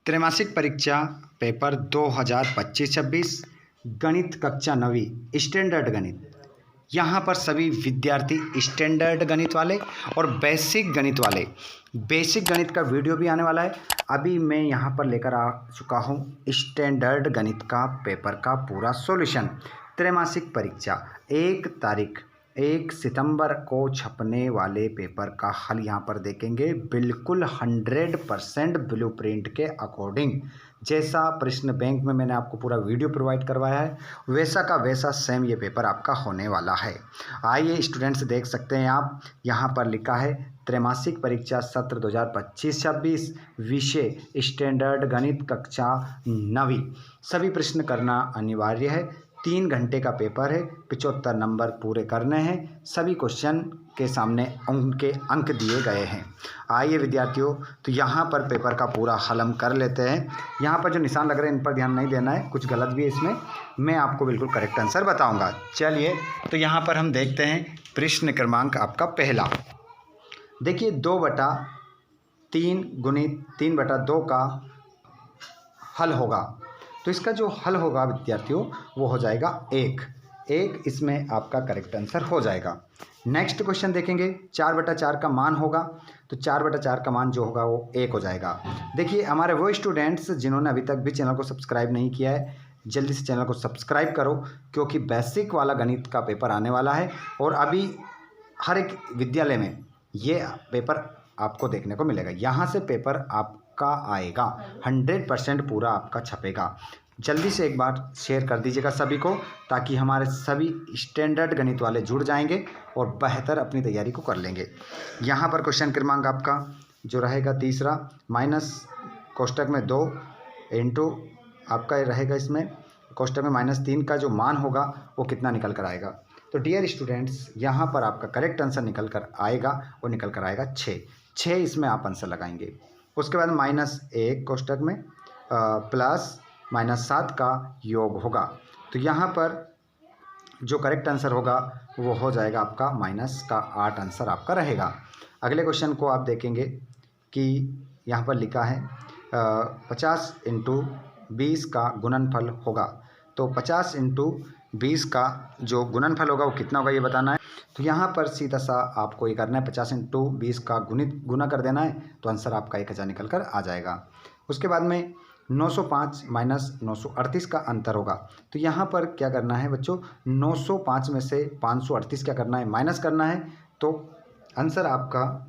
त्रैमासिक परीक्षा पेपर 2025-26 गणित कक्षा 9वीं स्टैंडर्ड गणित। यहाँ पर सभी विद्यार्थी स्टैंडर्ड गणित वाले और बेसिक गणित का वीडियो भी आने वाला है। अभी मैं यहाँ पर लेकर आ चुका हूँ स्टैंडर्ड गणित का पेपर का पूरा सॉल्यूशन। त्रैमासिक परीक्षा 1 सितंबर को छपने वाले पेपर का हल यहाँ पर देखेंगे, बिल्कुल 100% ब्लूप्रिंट के अकॉर्डिंग। जैसा प्रश्न बैंक में मैंने आपको पूरा वीडियो प्रोवाइड करवाया है, वैसा का वैसा सेम ये पेपर आपका होने वाला है। आइए स्टूडेंट्स, देख सकते हैं आप, यहाँ पर लिखा है त्रैमासिक परीक्षा सत्र 2025-26 विषय स्टैंडर्ड गणित कक्षा 9वीं। सभी प्रश्न करना अनिवार्य है। 3 घंटे का पेपर है, 75 नंबर पूरे करने हैं। सभी क्वेश्चन के सामने उनके अंक दिए गए हैं। आइए विद्यार्थियों, तो यहाँ पर पेपर का पूरा हल हम कर लेते हैं। यहाँ पर जो निशान लग रहे हैं इन पर ध्यान नहीं देना है, कुछ गलत भी है इसमें, मैं आपको बिल्कुल करेक्ट आंसर बताऊँगा। चलिए, तो यहाँ पर हम देखते हैं प्रश्न क्रमांक आपका पहला। देखिए 2/3 गुणित 3/2 का हल होगा। तो इसका जो हल होगा विद्यार्थियों वो हो जाएगा 1। इसमें आपका करेक्ट आंसर हो जाएगा। नेक्स्ट क्वेश्चन देखेंगे, 4/4 का मान होगा। तो 4/4 का मान जो होगा वो 1 हो जाएगा। देखिए हमारे वो स्टूडेंट्स जिन्होंने अभी तक भी चैनल को सब्सक्राइब नहीं किया है, जल्दी से चैनल को सब्सक्राइब करो, क्योंकि बेसिक वाला गणित का पेपर आने वाला है और अभी हर एक विद्यालय में ये पेपर आपको देखने को मिलेगा। यहाँ से पेपर आपका आएगा, 100% पूरा आपका छपेगा। जल्दी से एक बार शेयर कर दीजिएगा सभी को, ताकि हमारे सभी स्टैंडर्ड गणित वाले जुड़ जाएंगे और बेहतर अपनी तैयारी को कर लेंगे। यहाँ पर क्वेश्चन क्रमांक आपका जो रहेगा तीसरा, माइनस कोष्टक में 2 इंटू आपका रहेगा इसमें कोष्टक में -3 का जो मान होगा वो कितना निकल कर आएगा। तो डियर स्टूडेंट्स, यहाँ पर आपका करेक्ट आंसर निकल कर आएगा, वो निकल कर आएगा 6। इसमें आप आंसर लगाएंगे। उसके बाद -1 कोष्टक में प्लस -7 का योग होगा। तो यहाँ पर जो करेक्ट आंसर होगा वो हो जाएगा आपका -8 आंसर आपका रहेगा। अगले क्वेश्चन को आप देखेंगे कि यहाँ पर लिखा है 50 × 20 का गुणनफल होगा। तो 50 × 20 का जो गुणनफल होगा वो कितना होगा ये बताना है। तो यहाँ पर सीधा सा आपको ये करना है, 50 × 20 का गुना कर देना है, तो आंसर आपका 1000 निकल कर आ जाएगा। उसके बाद में 905 - 938 का अंतर होगा। तो यहाँ पर क्या करना है बच्चों, 905 में से 538 क्या करना है, माइनस करना है। तो आंसर आपका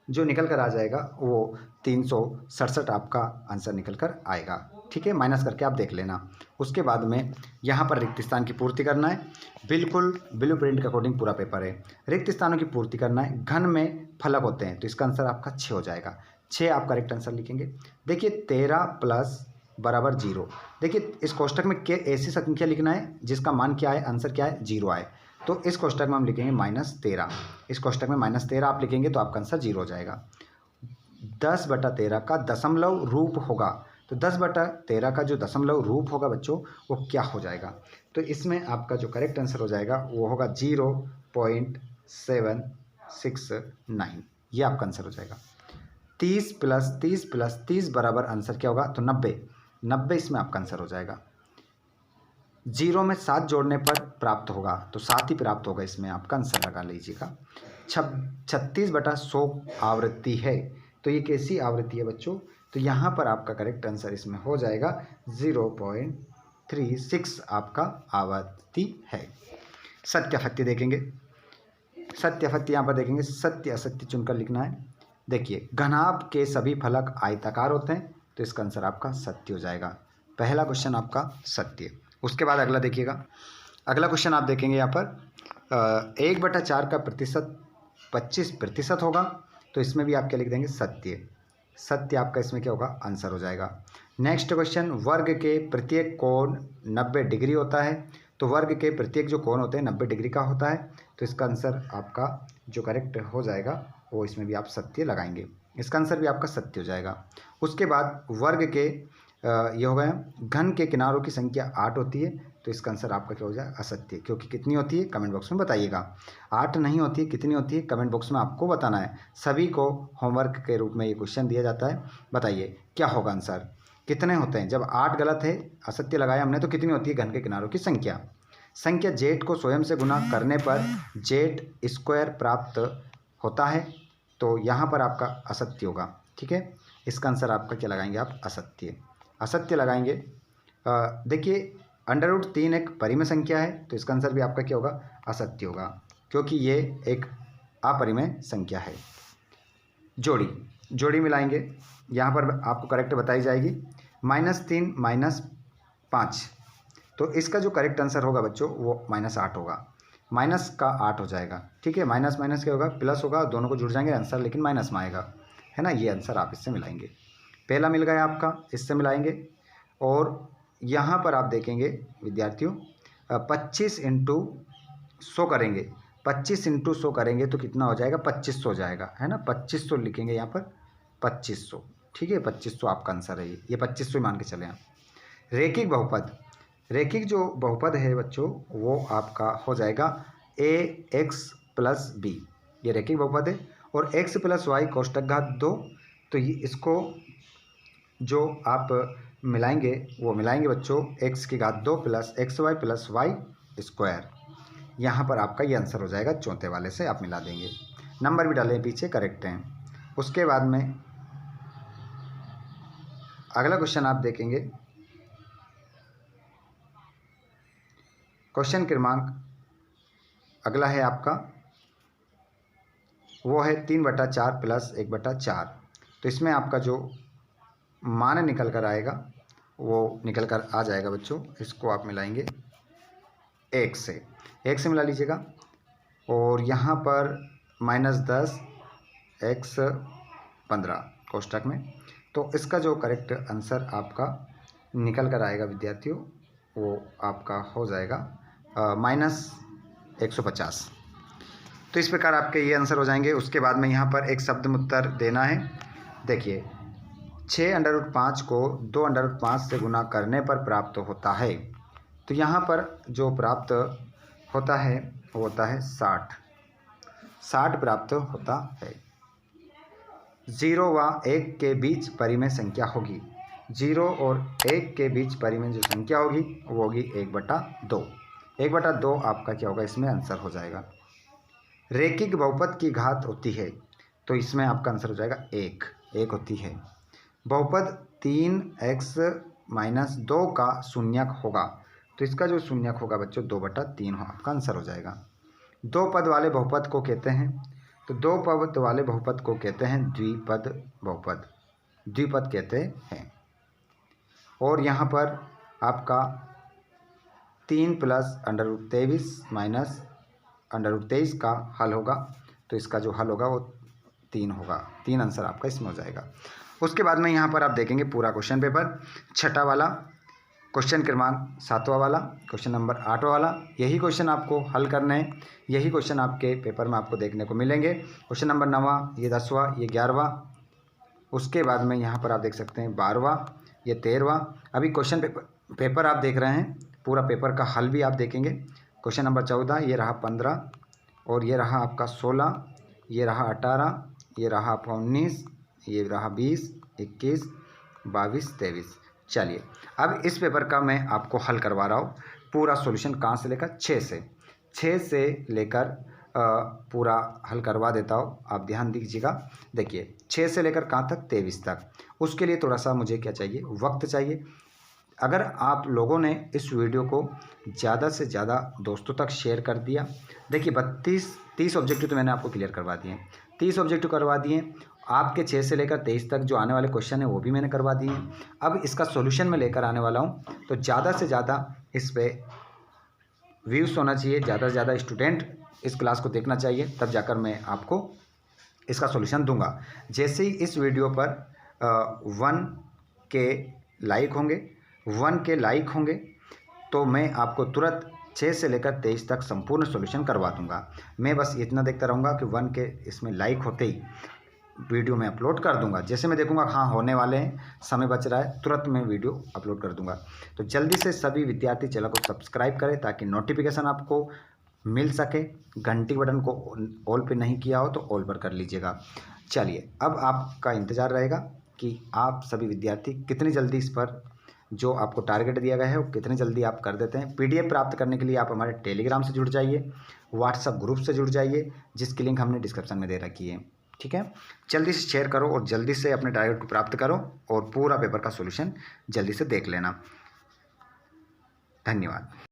जो निकल कर आ जाएगा वो 367 आपका आंसर निकल कर आएगा। ठीक है, माइनस करके आप देख लेना। उसके बाद में यहाँ पर रिक्त स्थान की पूर्ति करना है, बिल्कुल ब्लूप्रिंट के अकॉर्डिंग पूरा पेपर है। रिक्त स्थानों की पूर्ति करना है, घन में फलक होते हैं, तो इसका आंसर आपका 6 हो जाएगा। 6 आप करेक्ट आंसर लिखेंगे। देखिए 13 + = 0। देखिए इस कोष्टक में ऐसी संख्या लिखना है जिसका मान क्या है, आंसर क्या है, 0 आए। तो इस कोष्टक में हम लिखेंगे -13। इस कोष्टक में -13 आप लिखेंगे तो आपका आंसर 0 हो जाएगा। 10/13 का दशमलव रूप होगा। तो 10/13 का जो दशमलव रूप होगा बच्चों वो क्या हो जाएगा। तो इसमें आपका जो करेक्ट आंसर हो जाएगा वो होगा 0.769। ये आपका आंसर हो जाएगा। 30 + 30 + 30 बराबर आंसर क्या होगा, तो 90 इसमें आपका आंसर हो जाएगा। 0 में 7 जोड़ने पर प्राप्त होगा, तो 7 ही प्राप्त होगा, इसमें आपका आंसर लगा लीजिएगा। 36/100 आवृत्ति है। तो ये कैसी आवृत्ति है बच्चों, तो यहाँ पर आपका करेक्ट आंसर इसमें हो जाएगा 0.36 आपका आवृत्ति है। सत्य असत्य देखेंगे, सत्य असत्य यहाँ पर देखेंगे, सत्य असत्य चुनकर लिखना है। देखिए घनाभ के सभी फलक आयताकार होते हैं, तो इसका आंसर आपका सत्य हो जाएगा। पहला क्वेश्चन आपका सत्य। उसके बाद अगला देखिएगा, अगला क्वेश्चन आप देखेंगे यहाँ पर 1/4 का प्रतिशत 25% होगा। तो इसमें भी आप क्या लिख देंगे, सत्य आपका इसमें क्या होगा, आंसर हो जाएगा। नेक्स्ट क्वेश्चन, वर्ग के प्रत्येक कोण 90 डिग्री होता है। तो वर्ग के प्रत्येक जो कोण होते हैं 90 डिग्री का होता है। तो इसका आंसर आपका जो करेक्ट हो जाएगा वो इसमें भी आप सत्य लगाएंगे, इसका आंसर भी आपका सत्य हो जाएगा। उसके बाद वर्ग के ये हो गए, घन के किनारों की संख्या 8 होती है। तो इसका आंसर आपका क्या हो जाए, असत्य। क्योंकि कितनी होती है कमेंट बॉक्स में बताइएगा। 8 नहीं होती है, कितनी होती है कमेंट बॉक्स में आपको बताना है। सभी को होमवर्क के रूप में ये क्वेश्चन दिया जाता है। बताइए क्या होगा आंसर, कितने होते हैं। जब 8 गलत है, असत्य लगाया हमने, तो कितनी होती है घन के किनारों की संख्या। संख्या जेड को स्वयं से गुना करने पर जेड स्क्वायर प्राप्त होता है, तो यहाँ पर आपका असत्य होगा। ठीक है, इसका आंसर आपका क्या लगाएंगे आप, असत्य। असत्य लगाएंगे। देखिए √3 एक परिमेय संख्या है, तो इसका आंसर भी आपका क्या होगा, असत्य होगा, क्योंकि ये एक अपरिमेय संख्या है। जोड़ी मिलाएंगे, यहाँ पर आपको करेक्ट बताई जाएगी। -3 -5, तो इसका जो करेक्ट आंसर होगा बच्चों वो -8 होगा। माइनस का 8 हो जाएगा। ठीक है, माइनस माइनस क्या होगा, प्लस होगा, दोनों को जुड़ जाएंगे आंसर, लेकिन माइनस में आएगा, है ना। ये आंसर आप इससे मिलाएंगे। पहला मिल गया आपका, इससे मिलाएंगे। और यहाँ पर आप देखेंगे विद्यार्थियों, 25 × 100 करेंगे, 25 × 100 करेंगे तो कितना हो जाएगा, 2500 हो जाएगा, है ना। 2500 लिखेंगे यहाँ पर, 2500। ठीक है, 2500 आपका आंसर है। ये 2500 मान के चले आप। रैखिक बहुपद, रैखिक जो बहुपद है बच्चों वो आपका हो जाएगा ax + b। ये रैखिक बहुपद है। और x + y कोष्टक घात 2, तो ये इसको जो आप मिलाएंगे वो मिलाएंगे बच्चों, x की घात 2 + xy + y²। यहाँ पर आपका ये आंसर हो जाएगा, चौथे वाले से आप मिला देंगे। नंबर भी डालें पीछे, करेक्ट हैं। उसके बाद में अगला क्वेश्चन आप देखेंगे, क्वेश्चन क्रमांक अगला है आपका, वो है 3/4 + 1/4। तो इसमें आपका जो मान निकल कर आएगा वो निकल कर आ जाएगा बच्चों। इसको आप मिलाएंगे 1 से मिला लीजिएगा। और यहाँ पर -10 x 15 कोष्टक में, तो इसका जो करेक्ट आंसर आपका निकल कर आएगा विद्यार्थियों, वो आपका हो जाएगा -150। तो इस प्रकार आपके ये आंसर हो जाएंगे। उसके बाद में यहाँ पर एक शब्द उत्तर देना है। देखिए 6√5 को 2√5 से गुना करने पर प्राप्त होता है, तो यहाँ पर जो प्राप्त होता है वो होता है 60 प्राप्त होता है। 0 व 1 के बीच परिमेय संख्या होगी। 0 और 1 के बीच परिमेय जो संख्या होगी वो होगी 1/2। 1/2 आपका क्या होगा, इसमें आंसर हो जाएगा। रैखिक बहुपद की घात होती है, तो इसमें आपका आंसर हो जाएगा 1 होती है। बहुपद 3x - 2 का शून्यक होगा, तो इसका जो शून्यक होगा बच्चों 2/3 हो, आपका आंसर हो जाएगा। 2 पद वाले बहुपद को कहते हैं, तो 2 पद वाले बहुपद को कहते हैं द्विपद बहुपद, द्विपद कहते हैं। और यहाँ पर आपका 3 + √23 - √23 का हल होगा, तो इसका जो हल होगा वो 3 होगा। 3 आंसर आपका इसमें हो जाएगा। उसके बाद में यहाँ पर आप देखेंगे पूरा क्वेश्चन पेपर, छठा वाला, क्वेश्चन क्रमांक 7वां वाला, क्वेश्चन नंबर 8वां वाला, यही क्वेश्चन आपको हल करने हैं। यही क्वेश्चन आपके पेपर में आपको देखने को मिलेंगे। क्वेश्चन नंबर 9वां, ये 10वां, ये 11वां। उसके बाद में यहाँ पर आप देख सकते हैं 12वां, ये 13वां। अभी क्वेश्चन पेपर आप देख रहे हैं, पूरा पेपर का हल भी आप देखेंगे। क्वेश्चन नंबर 14, ये रहा 15, और ये रहा आपका 16, ये रहा 18, ये रहा आपका 19, ये रहा 20, 21, 22, 23। चलिए अब इस पेपर का मैं आपको हल करवा रहा हूँ। पूरा सॉल्यूशन कहाँ से लेकर, 6 से लेकर पूरा हल करवा देता हूँ। आप ध्यान दीजिएगा। देखिए 6 से लेकर कहाँ तक, 23 तक। उसके लिए थोड़ा सा मुझे क्या चाहिए, वक्त चाहिए। अगर आप लोगों ने इस वीडियो को ज़्यादा से ज़्यादा दोस्तों तक शेयर कर दिया। देखिए 30 ऑब्जेक्टिव तो मैंने आपको क्लियर करवा दिए, 30 ऑब्जेक्टिव करवा दिए। आपके 6 से लेकर 23 तक जो आने वाले क्वेश्चन है वो भी मैंने करवा दिए। अब इसका सॉल्यूशन मैं लेकर आने वाला हूँ, तो ज़्यादा से ज़्यादा इस पर व्यूज़ होना चाहिए, ज़्यादा से ज़्यादा स्टूडेंट इस क्लास को देखना चाहिए, तब जाकर मैं आपको इसका सॉल्यूशन दूंगा। जैसे ही इस वीडियो पर 1K लाइक होंगे, तो मैं आपको तुरंत 6 से लेकर 23 तक संपूर्ण सॉल्यूशन करवा दूंगा। मैं बस इतना देखता रहूँगा कि 1K इसमें लाइक होते ही वीडियो में अपलोड कर दूंगा। जैसे मैं देखूंगा हाँ होने वाले हैं, समय बच रहा है, तुरंत मैं वीडियो अपलोड कर दूंगा। तो जल्दी से सभी विद्यार्थी चैनल को सब्सक्राइब करें ताकि नोटिफिकेशन आपको मिल सके। घंटी बटन को ऑल पे नहीं किया हो तो ऑल पर कर लीजिएगा। चलिए अब आपका इंतज़ार रहेगा कि आप सभी विद्यार्थी कितनी जल्दी इस पर जो आपको टारगेट दिया गया है वो कितनी जल्दी आप कर देते हैं। पीडीएफ प्राप्त करने के लिए आप हमारे टेलीग्राम से जुड़ जाइए, व्हाट्सएप ग्रुप से जुड़ जाइए, जिसकी लिंक हमने डिस्क्रिप्शन में दे रखी है। ठीक है, जल्दी से शेयर करो और जल्दी से अपने टारगेट को प्राप्त करो और पूरा पेपर का सॉल्यूशन जल्दी से देख लेना। धन्यवाद।